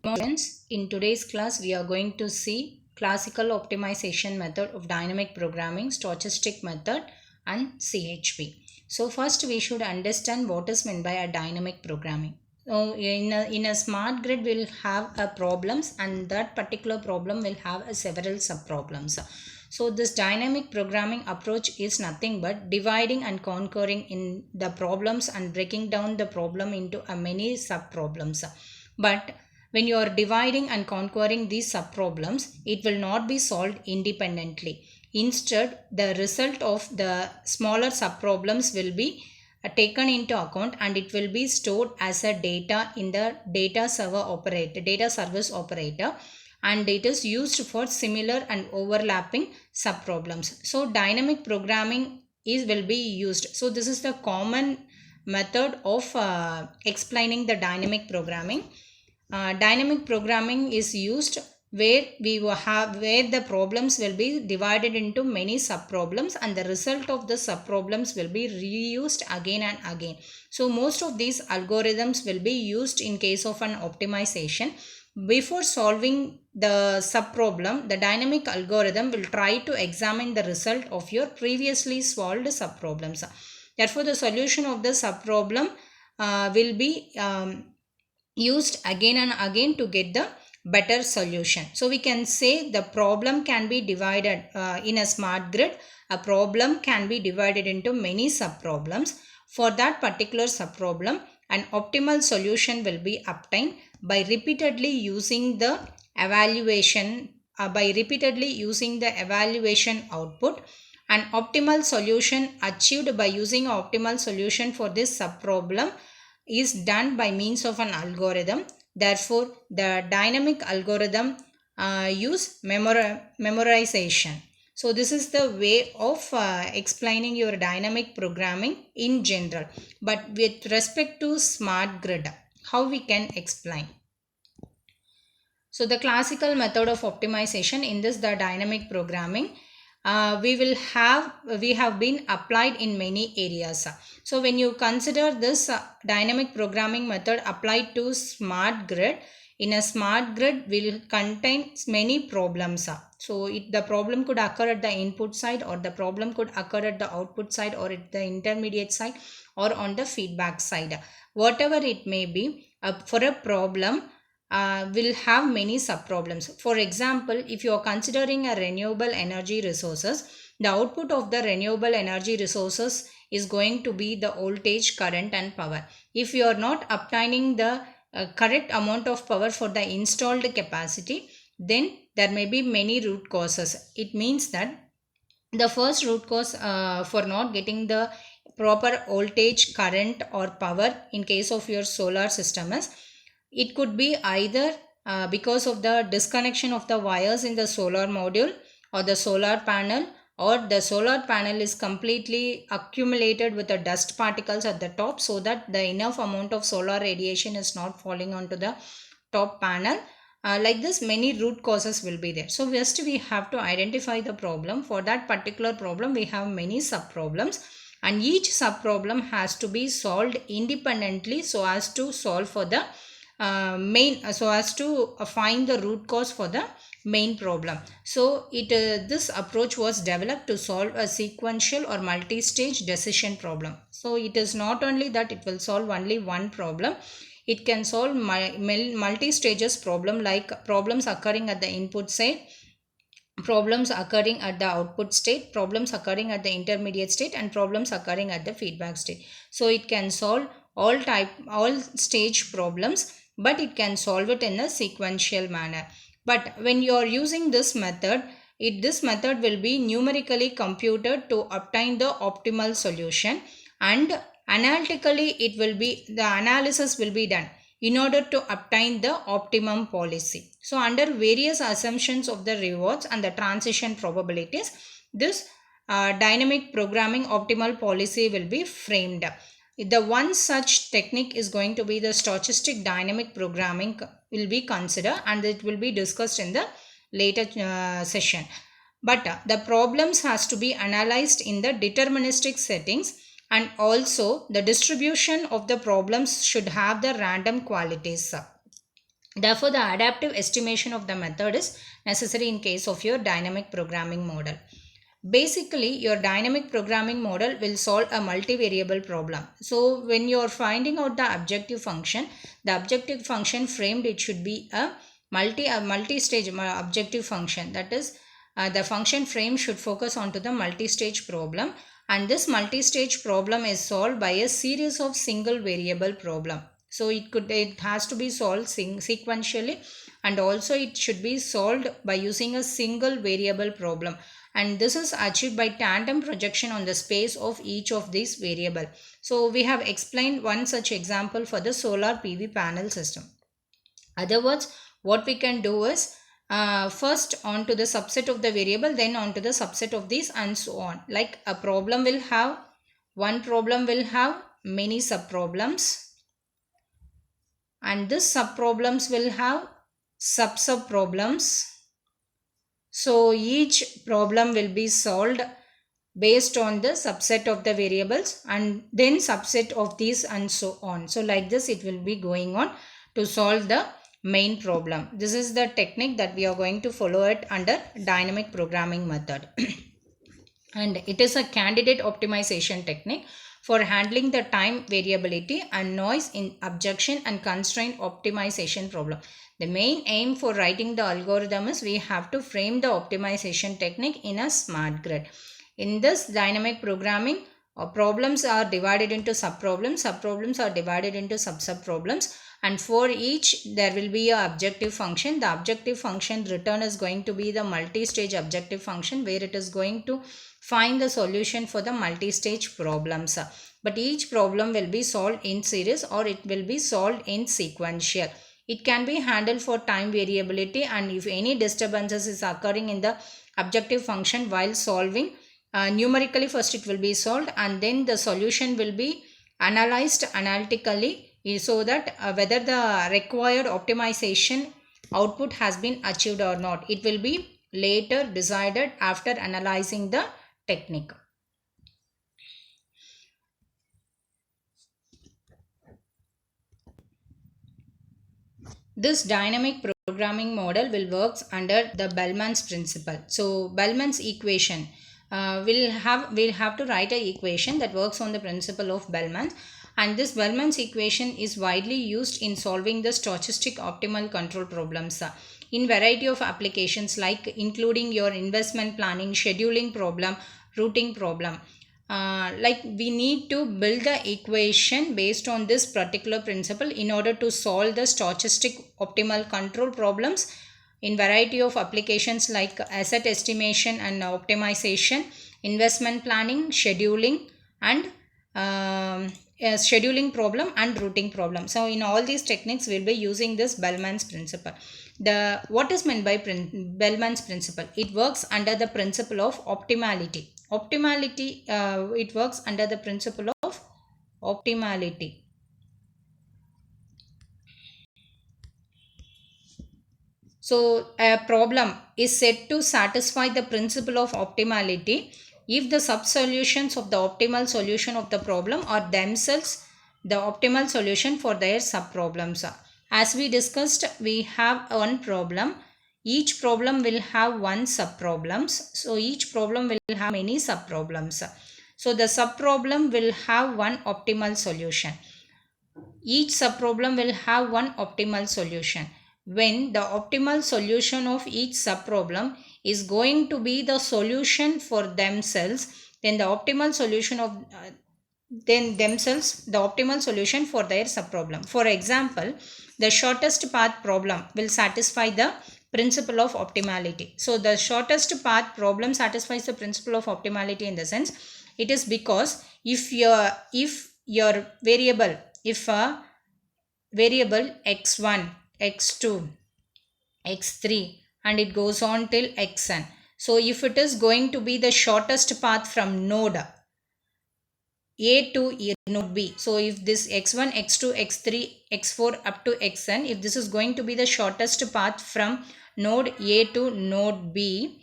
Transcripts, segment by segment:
Friends, in today's class, we are going to see classical optimization method of dynamic programming, stochastic method, and CHP. So first, we should understand what is meant by a dynamic programming. So in a smart grid, we'll have a problems, and that particular problem will have a several subproblems. So this dynamic programming approach is nothing but dividing and conquering in the problems and breaking down the problem into a many subproblems. But when you are dividing and conquering these subproblems, it will not be solved independently. Instead, the result of the smaller subproblems will be taken into account and it will be stored as a data in the data service operator, and it is used for similar and overlapping subproblems. So dynamic programming will be used. So this is the common method of explaining the dynamic programming. Dynamic programming is used where where the problems will be divided into many subproblems and the result of the subproblems will be reused again and again. So most of these algorithms will be used in case of an optimization. Before solving the subproblem, the dynamic algorithm will try to examine the result of your previously solved subproblems. Therefore, the solution of the subproblem will be used again and again to get the better solution. So we can say the problem can be divided in a smart grid. A problem can be divided into many subproblems. For that particular subproblem, an optimal solution will be obtained by repeatedly using the evaluation output. An optimal solution achieved by using an optimal solution for this subproblem is done by means of an algorithm. Therefore, the dynamic algorithm use memorization. So this is the way of explaining your dynamic programming in general. But with respect to smart grid, how we can explain? So the classical method of optimization, in this the dynamic programming, we have been applied in many areas. So when you consider this dynamic programming method applied to smart grid, in a smart grid will contain many problems. So the problem could occur at the input side, or the problem could occur at the output side, or at the intermediate side, or on the feedback side. Whatever it may be, for a problem will have many subproblems. For example, if you are considering a renewable energy resources, the output of the renewable energy resources is going to be the voltage, current and power. If you are not obtaining the correct amount of power for the installed capacity, then there may be many root causes. It means that the first root cause for not getting the proper voltage, current or power in case of your solar system is, it could be either because of the disconnection of the wires in the solar module or the solar panel, or the solar panel is completely accumulated with the dust particles at the top, so that the enough amount of solar radiation is not falling onto the top panel. Like this, many root causes will be there. So first we have to identify the problem. For that particular problem, we have many sub problems, and each sub problem has to be solved independently so as to solve for the so as to find the root cause for the main problem. So this approach was developed to solve a sequential or multi-stage decision problem. So it is not only that it will solve only one problem, it can solve multi-stages problem, like problems occurring at the input side, problems occurring at the output state, problems occurring at the intermediate state, and problems occurring at the feedback state. So it can solve all stage problems, but it can solve it in a sequential manner. But when you are using this method, this method will be numerically computed to obtain the optimal solution, and analytically the analysis will be done in order to obtain the optimum policy. So under various assumptions of the rewards and the transition probabilities, this dynamic programming optimal policy will be framed. The one such technique is going to be the stochastic dynamic programming will be considered, and it will be discussed in the later session. But the problems has to be analyzed in the deterministic settings, and also the distribution of the problems should have the random qualities. Therefore, the adaptive estimation of the method is necessary in case of your dynamic programming model. Basically, your dynamic programming model will solve a multivariable problem. So when you are finding out the objective function, the objective function framed, it should be a multi-stage objective function. That is, the function frame should focus onto the multi-stage problem, and this multi-stage problem is solved by a series of single variable problem. So it has to be solved sequentially, and also it should be solved by using a single variable problem, and this is achieved by tandem projection on the space of each of these variable. So we have explained one such example for the solar PV panel system. Other words, what we can do is first onto the subset of the variable, then onto the subset of these, and so on. Like a problem will have, one problem will have many subproblems, and this subproblems will have subproblems. So each problem will be solved based on the subset of the variables and then subset of these, and so on. So like this it will be going on to solve the main problem. This is the technique that we are going to follow it under dynamic programming method. And it is a candidate optimization technique for handling the time variability and noise in objection and constraint optimization problem. The main aim for writing the algorithm is we have to frame the optimization technique in a smart grid. In this dynamic programming, problems are divided into subproblems, subproblems are divided into subproblems, and for each there will be a objective function. The objective function return is going to be the multi-stage objective function, where it is going to find the solution for the multi-stage problems. But each problem will be solved in series or it will be solved in sequential. It can be handled for time variability, and if any disturbances is occurring in the objective function while solving, numerically first it will be solved, and then the solution will be analyzed analytically, so that whether the required optimization output has been achieved or not. It will be later decided after analyzing the technique. This dynamic programming model will work under the Bellman's principle. So Bellman's equation, we'll have to write an equation that works on the principle of Bellman's, and this Bellman's equation is widely used in solving the stochastic optimal control problems in variety of applications, like including your investment planning, scheduling problem, routing problem. Like we need to build the equation based on this particular principle in order to solve the stochastic optimal control problems in variety of applications like asset estimation and optimization, investment planning, scheduling, and scheduling problem and routing problem. So in all these techniques we'll be using this Bellman's principle. What is meant by Bellman's principle? It works under the principle of optimality. It works under the principle of optimality. So a problem is said to satisfy the principle of optimality if the subsolutions of the optimal solution of the problem are themselves the optimal solution for their subproblems. As we discussed, we have one problem. Each problem will have one subproblems. So each problem will have many subproblems. So the subproblem will have one optimal solution. Each subproblem will have one optimal solution. When the optimal solution of each subproblem is going to be the solution for themselves, then the optimal solution of the optimal solution for their subproblem. For example, the shortest path problem will satisfy the principle of optimality. So the shortest path problem satisfies the principle of optimality in the sense, it is because if your variable, if a variable x1, x2, x3 and it goes on till xn. So if it is going to be the shortest path from node A to node B. So if this x1, x2, x3, x4 up to xn, if this is going to be the shortest path from node A to node B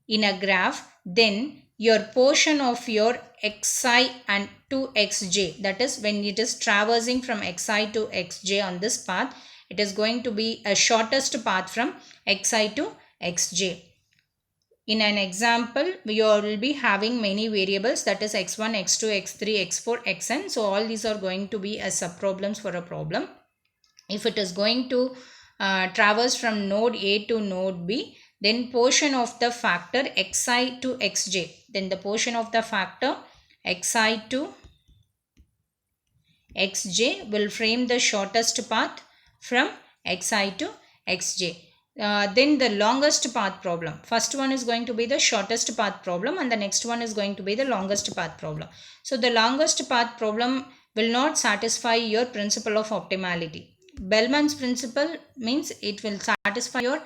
in a graph, then your portion of your xi and to xj, that is when it is traversing from xi to xj on this path, It is going to be a shortest path from xi to xj. In an example, we will be having many variables, that is x1, x2, x3, x4, xn. So all these are going to be as subproblems for a problem. If it is going to traverse from node A to node B, then portion of the factor xi to xj, then the portion of the factor xi to xj will frame the shortest path from xi to xj. Then the longest path problem. First one is going to be the shortest path problem and the next one is going to be the longest path problem. So the longest path problem will not satisfy your principle of optimality. Bellman's principle means it will satisfy your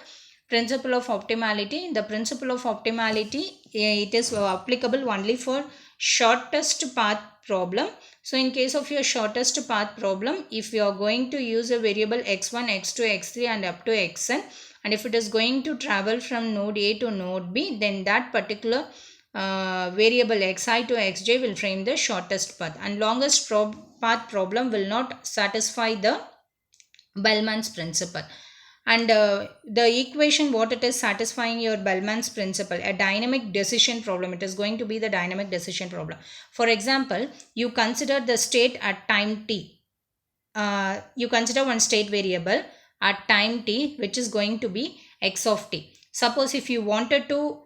principle of optimality. The principle of optimality, it is applicable only for shortest path problem. So in case of your shortest path problem, if you are going to use a variable x1, x2, x3 and up to xn, and if it is going to travel from node A to node B, then that particular variable xi to xj will frame the shortest path, and longest path problem will not satisfy the Bellman's principle. And the equation what it is satisfying your Bellman's principle, a dynamic decision problem, it is going to be the dynamic decision problem. For example, you consider the state at time t. You consider one state variable at time t which is going to be x of t. Suppose if you wanted to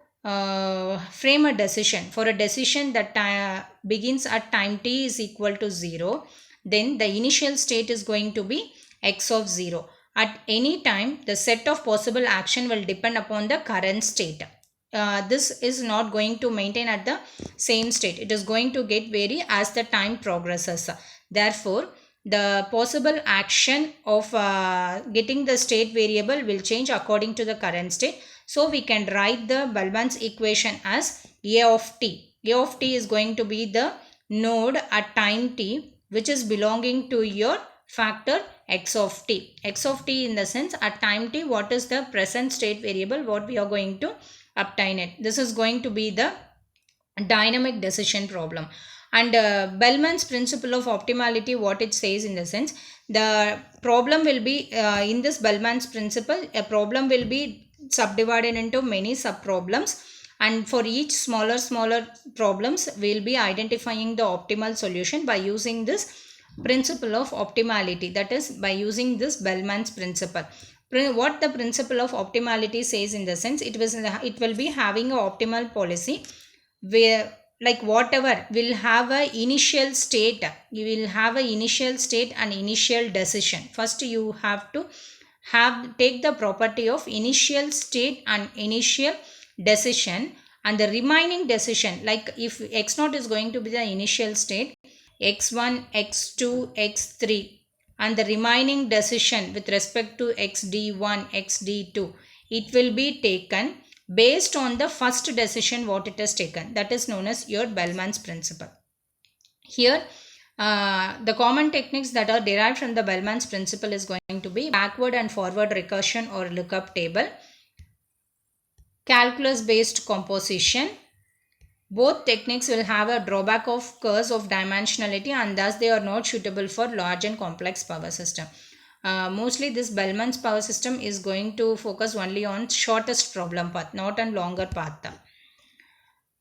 frame a decision for a decision that begins at time t is equal to 0, then the initial state is going to be x of 0. At any time, the set of possible action will depend upon the current state. This is not going to maintain at the same state. It is going to get vary as the time progresses. Therefore, the possible action of getting the state variable will change according to the current state. So we can write the Bellman's equation as A of t. A of t is going to be the node at time t which is belonging to your factor x of t. X of t in the sense at time t what is the present state variable what we are going to obtain it. This is going to be the dynamic decision problem. And Bellman's principle of optimality, what it says in the sense, the problem will be in this Bellman's principle, a problem will be subdivided into many sub-problems, and for each smaller problems we will be identifying the optimal solution by using this principle of optimality, that is by using this Bellman's principle. What the principle of optimality says in the sense, it will be having an optimal policy where like whatever will have a initial state, you will have a initial state and initial decision. First you have to take the property of initial state and initial decision, and the remaining decision, like if x0 is going to be the initial state, x1, x2, x3, and the remaining decision with respect to xd1, xd2, it will be taken based on the first decision what it has taken. That is known as your Bellman's principle. Here the common techniques that are derived from the Bellman's principle is going to be backward and forward recursion or lookup table, calculus based composition. Both techniques will have a drawback of curse of dimensionality, and thus they are not suitable for large and complex power system. Mostly this Bellman's power system is going to focus only on shortest problem path, not on longer path.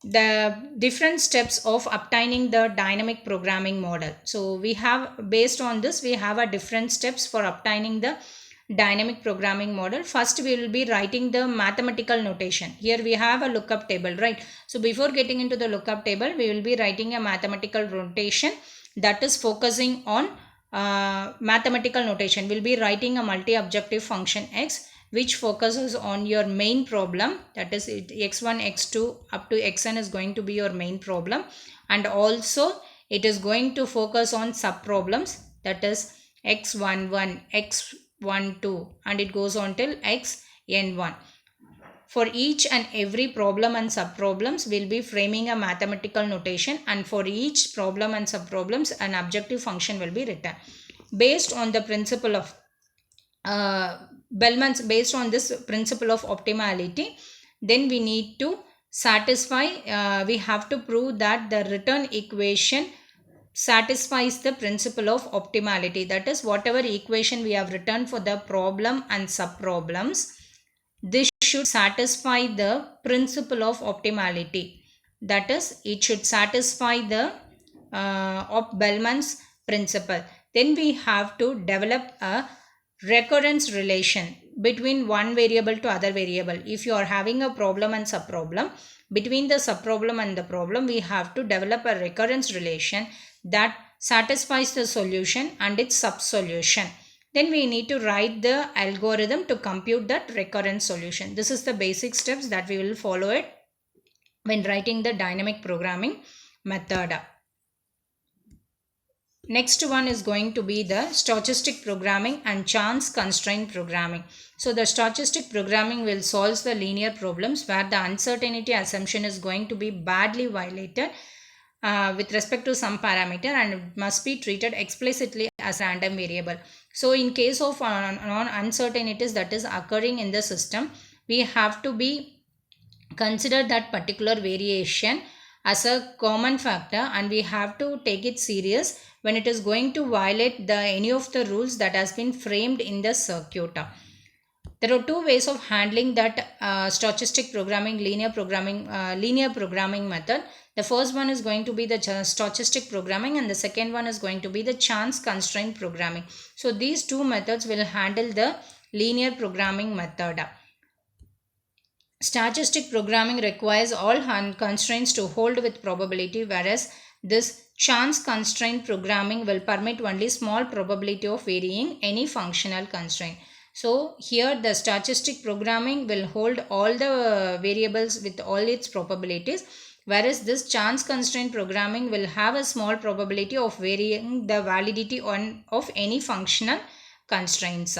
The different steps of obtaining the dynamic programming model. So we have, based on this, we have a different steps for obtaining the dynamic programming model. First we will be writing the mathematical notation. Here we have a lookup table, right? So before getting into the lookup table, we will be writing a mathematical notation that is focusing on mathematical notation. We'll be writing a multi-objective function x which focuses on your main problem, that is x1, x2 up to xn is going to be your main problem, and also it is going to focus on sub problems, that is x11, x12, and it goes on till xn1. For each and every problem and sub problems we'll be framing a mathematical notation, and for each problem and sub problems an objective function will be written based on the principle of Bellman's, based on this principle of optimality. Then we need to satisfy, we have to prove that the return equation satisfies the principle of optimality. That is, whatever equation we have written for the problem and subproblems, this should satisfy the principle of optimality. That is, it should satisfy the of Bellman's principle. Then we have to develop a recurrence relation between one variable to other variable. If you are having a problem and subproblem, between the subproblem and the problem, we have to develop a recurrence relation that satisfies the solution and its subsolution. Then we need to write the algorithm to compute that recurrent solution. This is the basic steps that we will follow it when writing the dynamic programming method. Next one is going to be the stochastic programming and chance constraint programming. So the stochastic programming will solve the linear problems where the uncertainty assumption is going to be badly violated with respect to some parameter, and it must be treated explicitly as a random variable. So in case of uncertainties that is occurring in the system, we have to be consider that particular variation as a common factor, and we have to take it serious when it is going to violate any of the rules that has been framed in the circuit. There are two ways of handling that stochastic programming, linear programming method. The first one is going to be the stochastic programming, and the second one is going to be the chance constraint programming. So these two methods will handle the linear programming method. Stochastic programming requires all constraints to hold with probability, whereas this chance constraint programming will permit only small probability of varying any functional constraint. So here the stochastic programming will hold all the variables with all its probabilities, whereas this chance constraint programming will have a small probability of varying the validity of any functional constraints.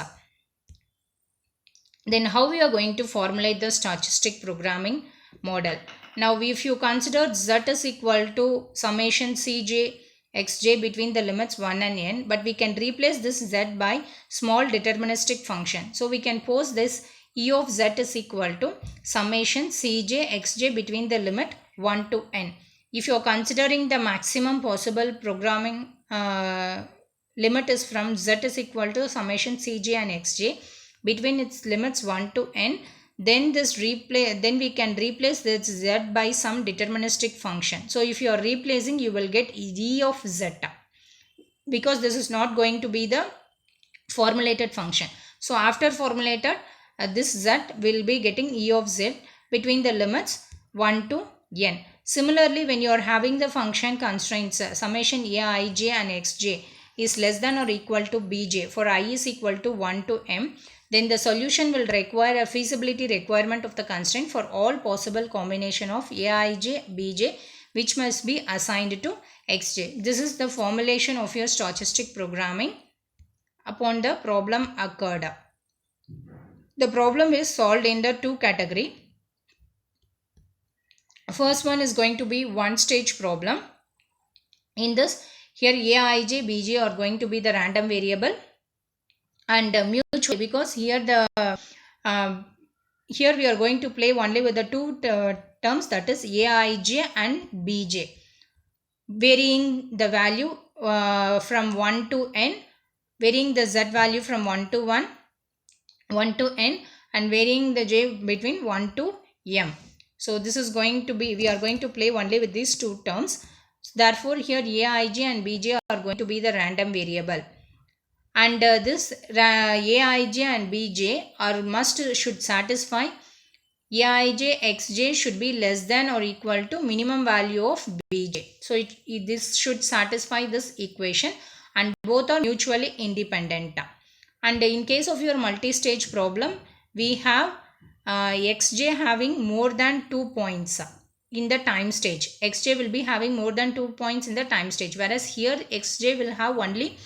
Then how we are going to formulate the stochastic programming model? Now if you consider z is equal to summation cj xj between the limits 1 and n, but we can replace this z by small deterministic function. So we can pose this e of z is equal to summation cj xj between the limit 1 to n. If you are considering the maximum possible programming limit is from z is equal to summation cj and xj between its limits 1 to n, then we can replace this z by some deterministic function. So if you are replacing, you will get e of z, because this is not going to be the formulated function. So after formulated, this z will be getting e of z between the limits 1 to n. Similarly, when you are having the function constraints summation aij and xj is less than or equal to bj for I is equal to 1 to m, then the solution will require a feasibility requirement of the constraint for all possible combination of aij, bj, which must be assigned to xj. This is the formulation of your stochastic programming upon the problem occurred. The problem is solved in the two category. First one is going to be one stage problem. In this, here aij, bj are going to be the random variable, and mutual, because here here we are going to play only with the two terms, that is aij and bj, varying the value from 1 to n, varying the z value from 1 to 1 to n, and varying the j between 1 to m. So this is going to be, we are going to play only with these two terms. Therefore here aij and bj are going to be the random variable, and this aij and bj should satisfy aij xj should be less than or equal to minimum value of bj. So this should satisfy this equation, and both are mutually independent. And in case of your multi-stage problem, we have xj having more than 2 points in the time stage. Xj will be having more than 2 points in the time stage, whereas here xj will have only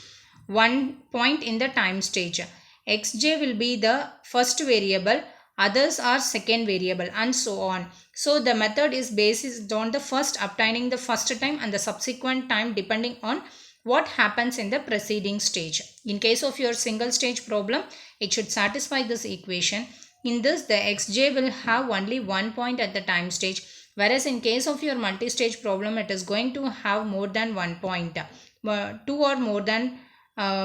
1 point in the time stage. Xj will be the first variable, others are second variable, and so on. So the method is based on the first obtaining the first time and the subsequent time depending on what happens in the preceding stage. In case of your single stage problem, it should satisfy this equation. In this, the xj will have only 1 point at the time stage, Whereas in case of your multi-stage problem, it is going to have more than one point, two or more than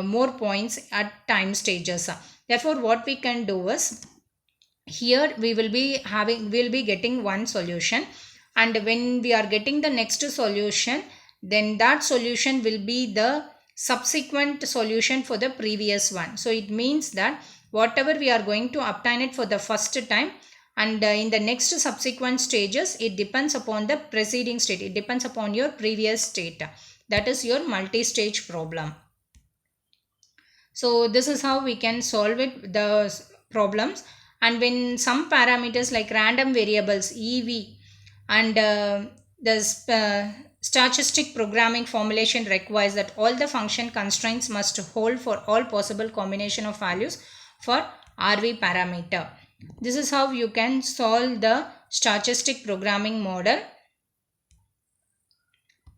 more points at time stages. Therefore, what we can do is, here we'll be getting one solution, and when we are getting the next solution, then that solution will be the subsequent solution for the previous one. So it means that whatever we are going to obtain it for the first time, and in the next subsequent stages, it depends upon the preceding state, it depends upon your previous state. That is your multi-stage problem. So this is how we can solve it, the problems. And when some parameters like random variables EV and the stochastic programming formulation requires that all the function constraints must hold for all possible combination of values for RV parameter. This is how you can solve the stochastic programming model.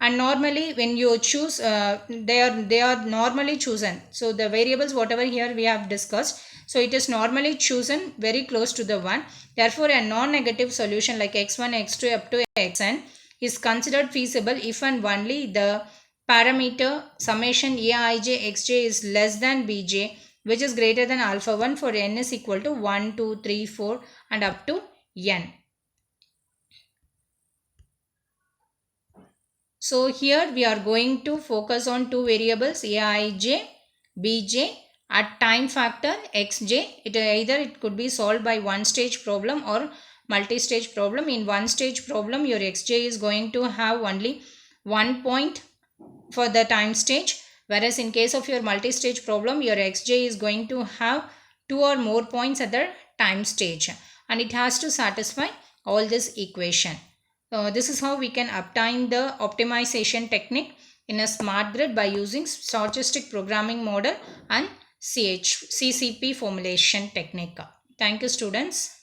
And normally when you choose, they are normally chosen. So the variables whatever here we have discussed, so it is normally chosen very close to the one. Therefore a non-negative solution like x1 x2 up to xn is considered feasible if and only the parameter summation aij xj is less than bj, which is greater than alpha 1 for n is equal to 1 2 3 4 and up to n. So here we are going to focus on two variables aij, bj at time factor xj. It could be solved by one stage problem or multi-stage problem. In one stage problem, your xj is going to have only 1 point for the time stage, whereas in case of your multi-stage problem, your xj is going to have 2 or more points at the time stage, and it has to satisfy all this equation. This is how we can obtain the optimization technique in a smart grid by using stochastic programming model and CCP formulation technique. Thank you, students.